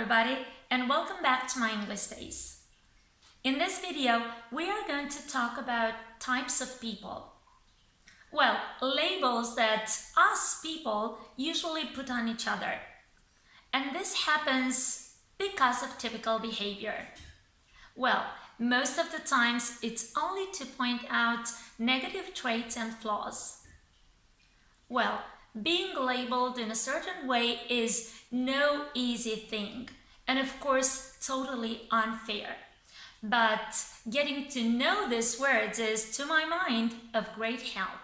everybody, and welcome back to my English Space. In this video, we are going to talk about types of people. Well, labels that us people usually put on each other. And this happens because of typical behavior. Well, most of the times it's only to point out negative traits and flaws. Well, being labeled in a certain way is no easy thing, and of course totally unfair. But getting to know these words is, to my mind, of great help.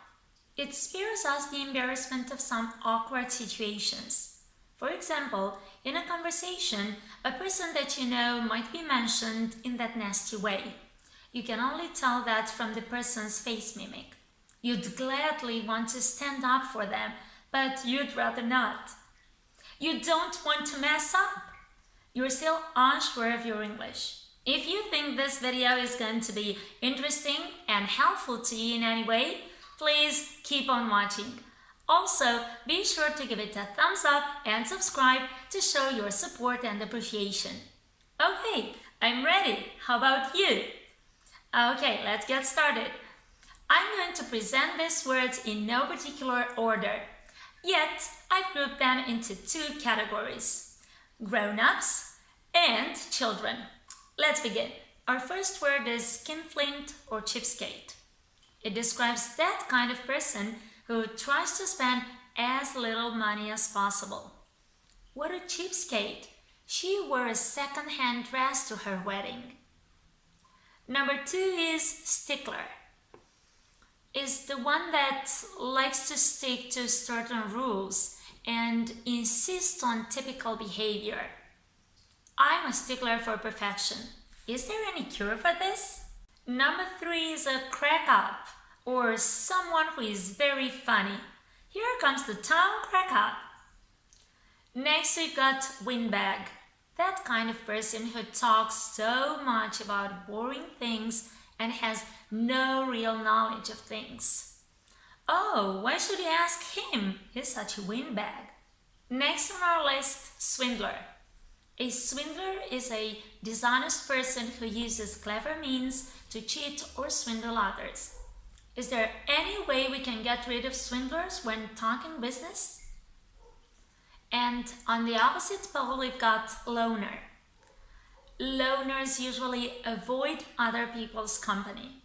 It spares us the embarrassment of some awkward situations. For example, in a conversation, a person that you know might be mentioned in that nasty way. You can only tell that from the person's face mimic. You'd gladly want to stand up for them, but you'd rather not. You don't want to mess up. You're still unsure of your English. If you think this video is going to be interesting and helpful to you in any way, please keep on watching. Also, be sure to give it a thumbs up and subscribe to show your support and appreciation. Okay, I'm ready. How about you? Okay, let's get started. I'm going to present these words in no particular order. Yet, I've grouped them into two categories: grown-ups and children. Let's begin. Our first word is skinflint or cheapskate. It describes that kind of person who tries to spend as little money as possible. What a cheapskate! She wore a second-hand dress to her wedding. Number two is stickler. Is the one that likes to stick to certain rules and insist on typical behavior. I'm a stickler for perfection. Is there any cure for this? Number three is a crack up, or someone who is very funny. Here comes the town crack up. Next we've got windbag. That kind of person who talks so much about boring things and has no real knowledge of things. Oh, why should you ask him? He's such a windbag. Next on our list, swindler. A swindler is a dishonest person who uses clever means to cheat or swindle others. Is there any way we can get rid of swindlers when talking business? And on the opposite pole, we've got loner. Loners usually avoid other people's company.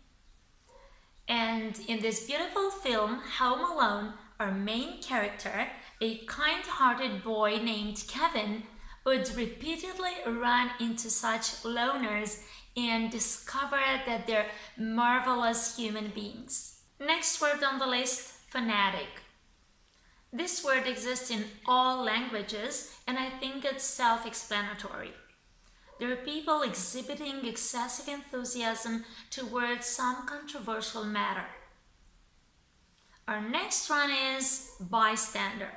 And in this beautiful film, Home Alone, our main character, a kind-hearted boy named Kevin, would repeatedly run into such loners and discover that they're marvelous human beings. Next word on the list, fanatic. This word exists in all languages, and I think it's self-explanatory. There are people exhibiting excessive enthusiasm towards some controversial matter. Our next one is bystander.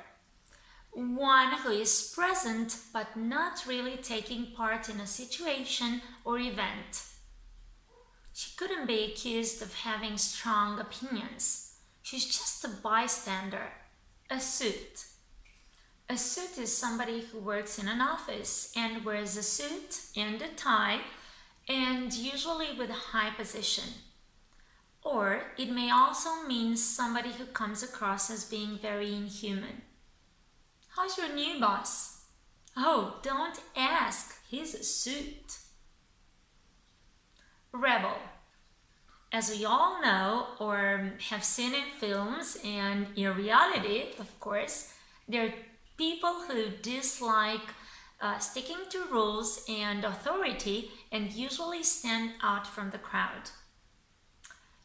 One who is present but not really taking part in a situation or event. She couldn't be accused of having strong opinions. She's just a bystander. A suit. A suit is somebody who works in an office and wears a suit and a tie, and usually with a high position. Or it may also mean somebody who comes across as being very inhuman. How's your new boss? Oh, don't ask, he's a suit. Rebel. As we all know or have seen in films and in reality, of course, there are people who dislike sticking to rules and authority and usually stand out from the crowd.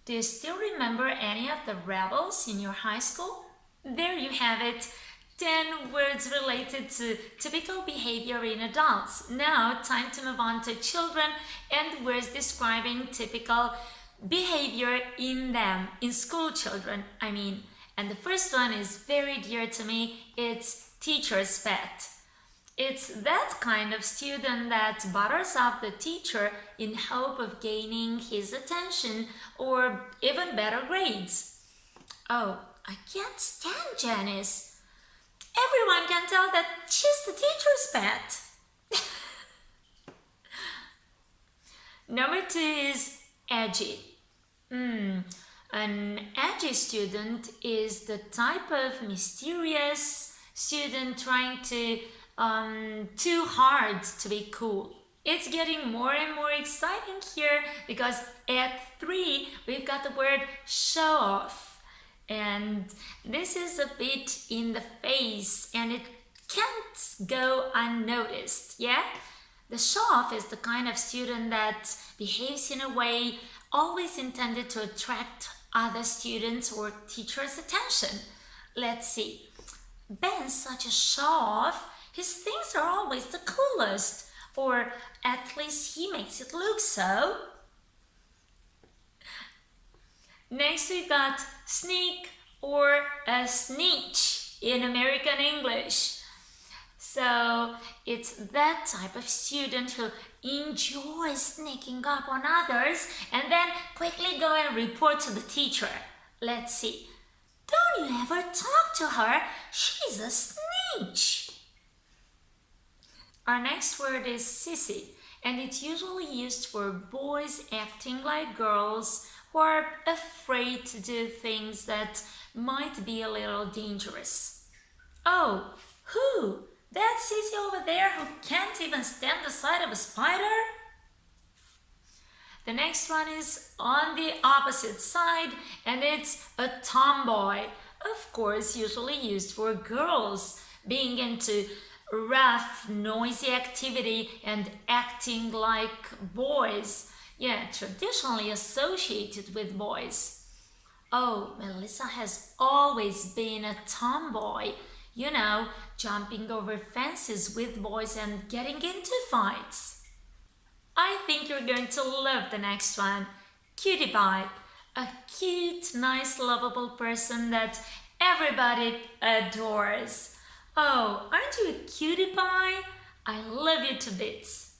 Do you still remember any of the rebels in your high school? There you have it, 10 words related to typical behavior in adults. Now, time to move on to children and words describing typical behavior in them, in school children, I mean. And the first one is very dear to me. It's teacher's pet. It's that kind of student that butters up the teacher in hope of gaining his attention or even better grades. Oh, I can't stand Janice. Everyone can tell that she's the teacher's pet. Number 2 is edgy. An edgy student is the type of mysterious student trying to too hard to be cool. It's getting more and more exciting here because at 3 we've got the word show off, and this is a bit in the face and it can't go unnoticed. Yeah, the show off is the kind of student that behaves in a way always intended to attract other students or teachers' attention. Let's see. Ben's such a show-off. His things are always the coolest, or at least he makes it look so. Next we've got sneak or a snitch in American English. So it's that type of student who enjoys sneaking up on others and then quickly go and report to the teacher. Let's see. Don't you ever talk to her, she's a snitch. Our next word is sissy, and it's usually used for boys acting like girls who are afraid to do things that might be a little dangerous. Oh, who? That sissy over there who can't even stand the sight of a spider? The next one is on the opposite side, and it's a tomboy. Of course, usually used for girls being into rough, noisy activity and acting like boys. Yeah, traditionally associated with boys. Oh, Melissa has always been a tomboy. You know, jumping over fences with boys and getting into fights. I think you're going to love the next one. Cutie pie. A cute, nice, lovable person that everybody adores. Oh, aren't you a cutie pie? I love you to bits.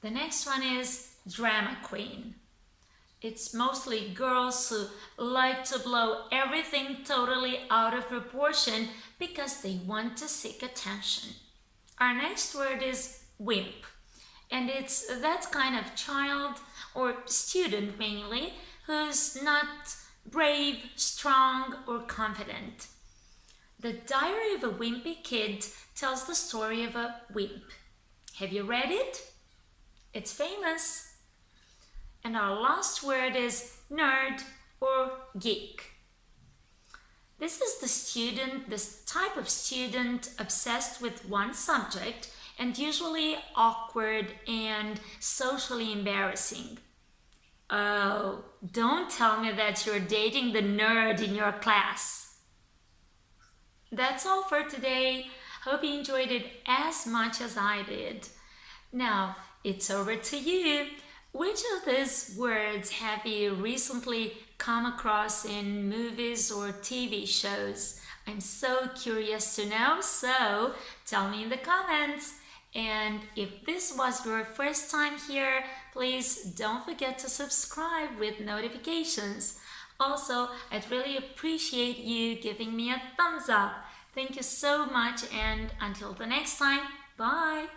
The next one is drama queen. It's mostly girls who like to blow everything totally out of proportion because they want to seek attention. Our next word is wimp, and it's that kind of child or student mainly who's not brave, strong, or confident. The Diary of a Wimpy Kid tells the story of a wimp. Have you read it? It's famous. And our last word is nerd or geek. This is this type of student obsessed with one subject and usually awkward and socially embarrassing. Oh, don't tell me that you're dating the nerd in your class. That's all for today. Hope you enjoyed it as much as I did. Now, it's over to you. Which of these words have you recently come across in movies or TV shows? I'm so curious to know, so tell me in the comments. And if this was your first time here, please don't forget to subscribe with notifications. Also, I'd really appreciate you giving me a thumbs up. Thank you so much, and until the next time, bye!